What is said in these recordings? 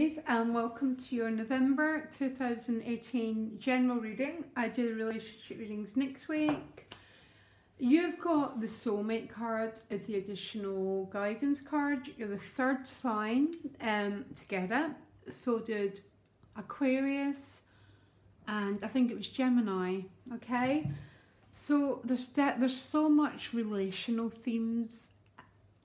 Aries, and welcome to your November 2018 general reading. I do the relationship readings next week. You've got the soulmate card as the additional guidance card. You're the third sign to get it. So did Aquarius, and I think it was Gemini. Okay, so there's so much relational themes.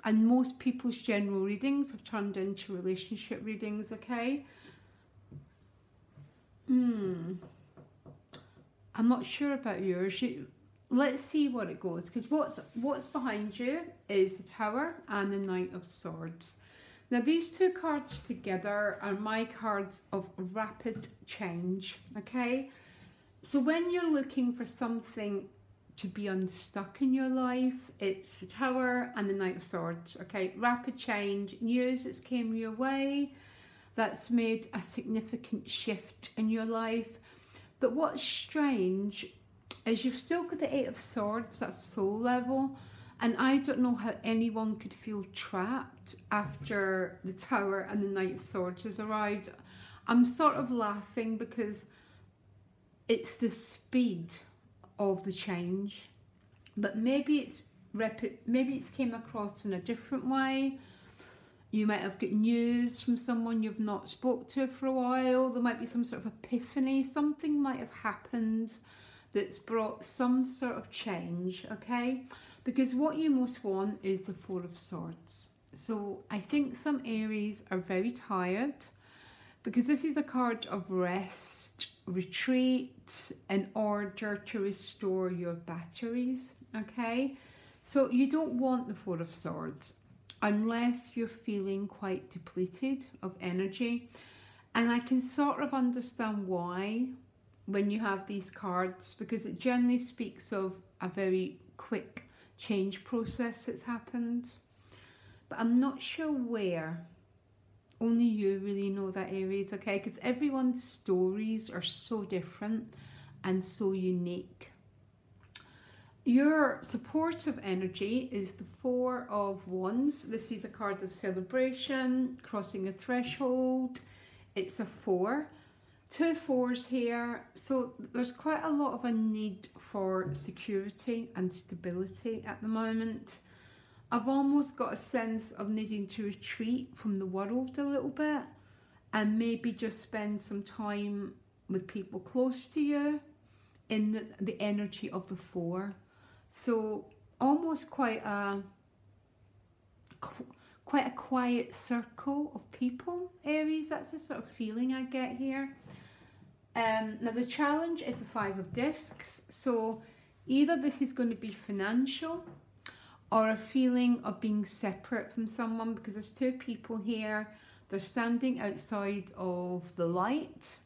And most people's general readings have turned into relationship readings, okay? I'm not sure about yours. Let's see what it goes, because what's behind you is the Tower and the Knight of Swords. Now, these two cards together are my cards of rapid change, okay? So when you're looking for something to be unstuck in your life, it's the Tower and the Knight of Swords, okay? Rapid change, news that's came your way, that's made a significant shift in your life. But what's strange is you've still got the Eight of Swords, that's soul level, and I don't know how anyone could feel trapped after the Tower and the Knight of Swords has arrived. I'm sort of laughing because it's the speed of the change, but maybe it's came across in a different way. You might have got news from someone you've not spoke to for a while. There might be some sort of epiphany. Something might have happened that's brought some sort of change, okay? Because what you most want is the Four of Swords. So I think some Aries are very tired, because this is a card of rest, retreat, in order to restore your batteries, okay? So you don't want the Four of Swords unless you're feeling quite depleted of energy. And I can sort of understand why when you have these cards, because it generally speaks of a very quick change process that's happened. But I'm not sure where. Only you really know that, Aries, okay? Because everyone's stories are so different and so unique. Your supportive energy is the Four of Wands. This is a card of celebration, crossing a threshold. It's a 4. 2 4s here. So there's quite a lot of a need for security and stability at the moment. I've almost got a sense of needing to retreat from the world a little bit and maybe just spend some time with people close to you in the energy of the 4. So almost quite a quiet circle of people, Aries. That's the sort of feeling I get here. Now the challenge is the 5 of Discs. So either this is going to be financial, or a feeling of being separate from someone, because there's 2 people here. They're standing outside of the light.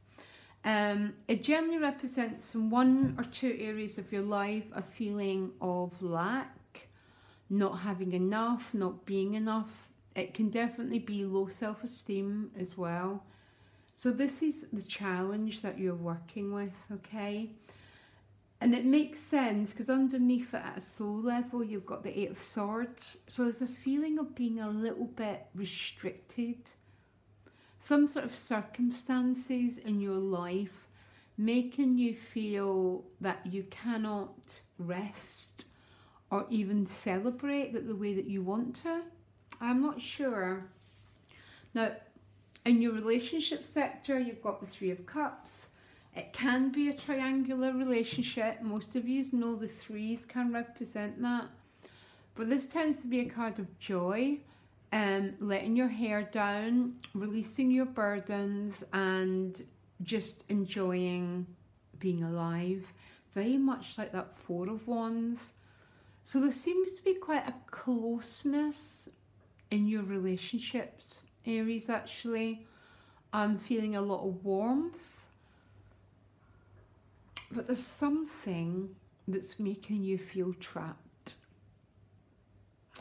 It generally represents in 1 or 2 areas of your life a feeling of lack, not having enough, not being enough. It can definitely be low self-esteem as well. So this is the challenge that you're working with, okay? And it makes sense because underneath it at a soul level, you've got the Eight of Swords. So there's a feeling of being a little bit restricted. Some sort of circumstances in your life making you feel that you cannot rest or even celebrate the way that you want to. I'm not sure. Now, in your relationship sector, you've got the 3 of Cups. It can be a triangular relationship. Most of you know the 3s can represent that. But this tends to be a card of joy, letting your hair down, releasing your burdens, and just enjoying being alive. Very much like that 4 of Wands. So there seems to be quite a closeness in your relationships, Aries, actually. I'm feeling a lot of warmth. But there's something that's making you feel trapped.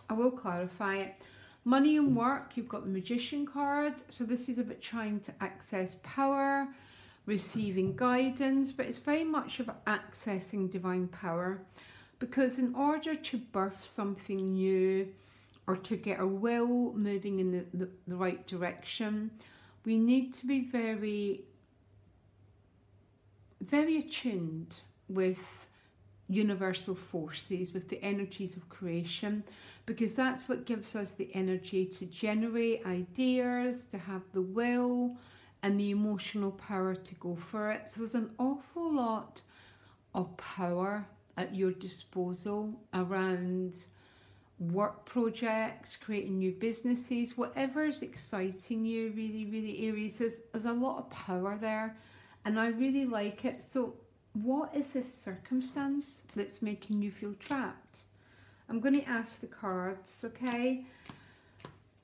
I will clarify it. Money and work, you've got the Magician card. So this is about trying to access power, receiving guidance, but it's very much about accessing divine power. Because in order to birth something new or to get our will moving in the right direction, we need to be very, very attuned with universal forces, with the energies of creation, because that's what gives us the energy to generate ideas, to have the will and the emotional power to go for it. So there's an awful lot of power at your disposal around work projects, creating new businesses, whatever is exciting you, really, Aries. There's a lot of power there, and I really like it. So what is this circumstance that's making you feel trapped? I'm going to ask the cards, okay?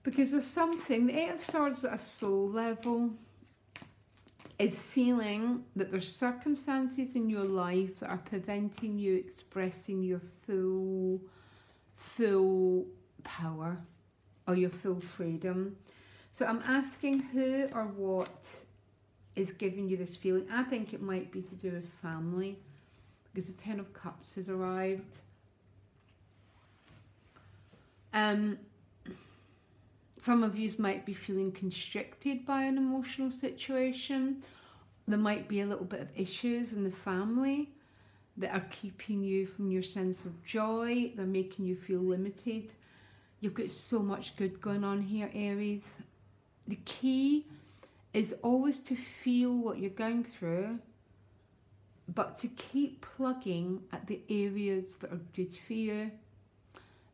Because there's something, the Eight of Swords at a soul level is feeling that there's circumstances in your life that are preventing you expressing your full power or your full freedom. So I'm asking who or what is giving you this feeling. I think it might be to do with family, because the Ten of Cups has arrived. Some of you might be feeling constricted by an emotional situation. There might be a little bit of issues in the family that are keeping you from your sense of joy. They're making you feel limited. You've got so much good going on here, Aries. The key is always to feel what you're going through, but to keep plugging at the areas that are good for you.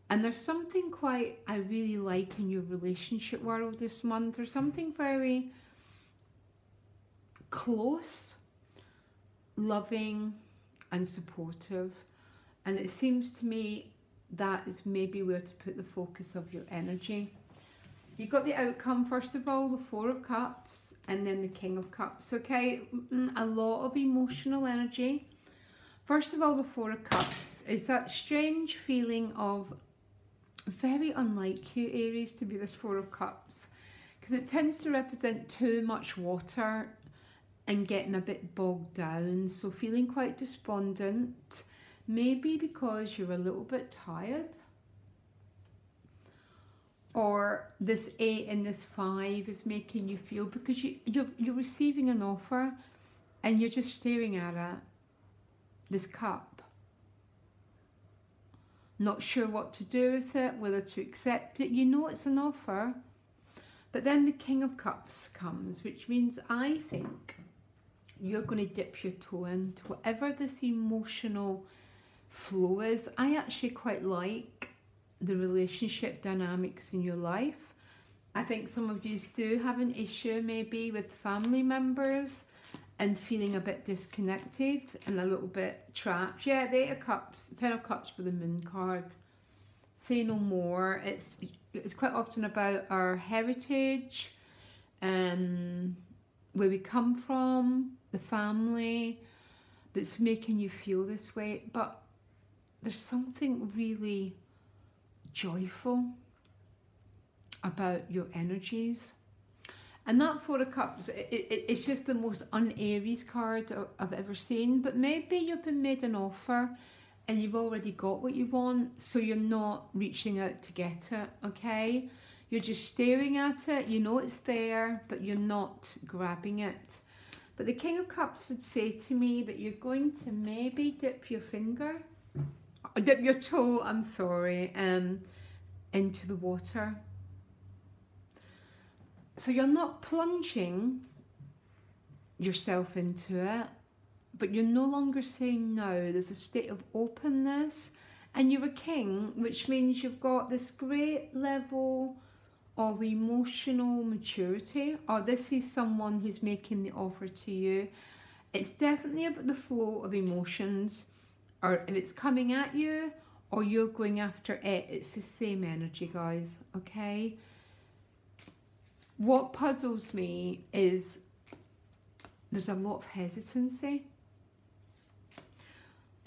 And there's something I really like in your relationship world this month. There's something very close, loving and supportive. And it seems to me that is maybe where to put the focus of your energy. You got the outcome, first of all, the Four of Cups, and then the King of Cups, okay? A lot of emotional energy. First of all, the Four of Cups is that strange feeling of very unlike you, Aries, to be this Four of Cups, because it tends to represent too much water and getting a bit bogged down, so feeling quite despondent, maybe because you're a little bit tired. Or this 8 and this 5 is making you feel, because you're receiving an offer and you're just staring at it, this cup. Not sure what to do with it, whether to accept it. You know it's an offer. But then the King of Cups comes, which means I think you're going to dip your toe into whatever this emotional flow is. I actually quite like the relationship dynamics in your life. I think some of you do have an issue maybe with family members and feeling a bit disconnected and a little bit trapped. Yeah, the Eight of Cups, Ten of Cups with the Moon card. Say no more. It's quite often about our heritage, where we come from, the family, that's making you feel this way. But there's something really joyful about your energies. And that Four of Cups, it's just the most un-Aries card I've ever seen. But maybe you've been made an offer and you've already got what you want, so you're not reaching out to get it, okay? You're just staring at it, you know it's there, but you're not grabbing it. But the King of Cups would say to me that you're going to maybe dip your finger, or dip your toe, I'm sorry, into the water. So you're not plunging yourself into it, but you're no longer saying no. There's a state of openness, and you're a king, which means you've got this great level of emotional maturity, or this is someone who's making the offer to you. It's definitely about the flow of emotions, or if it's coming at you or you're going after it, it's the same energy, guys, okay? What puzzles me is there's a lot of hesitancy,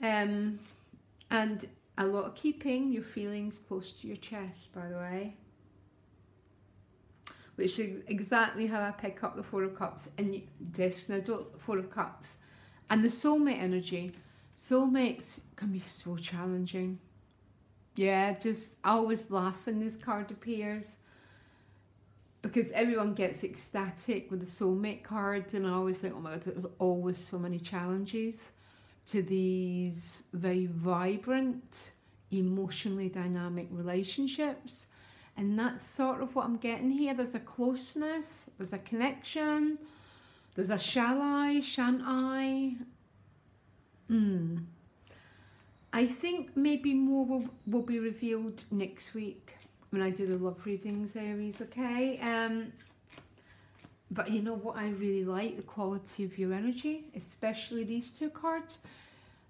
and a lot of keeping your feelings close to your chest, by the way, which is exactly how I pick up the Four of Cups and this Four of Cups and the soulmate energy. Soulmates can be so challenging. Yeah, just I always laugh when this card appears, because everyone gets ecstatic with the soulmate cards, and I always think, oh my god, there's always so many challenges to these very vibrant, emotionally dynamic relationships. And that's sort of what I'm getting here. There's a closeness, there's a connection, there's a shall I, shan't I? I think maybe more will be revealed next week when I do the love readings, Aries, okay? But you know what I really like? The quality of your energy, especially these two cards.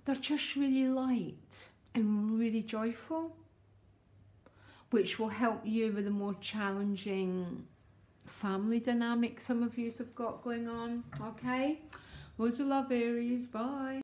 They're just really light and really joyful, which will help you with the more challenging family dynamic some of you have got going on, okay? Loads of love, Aries. Bye.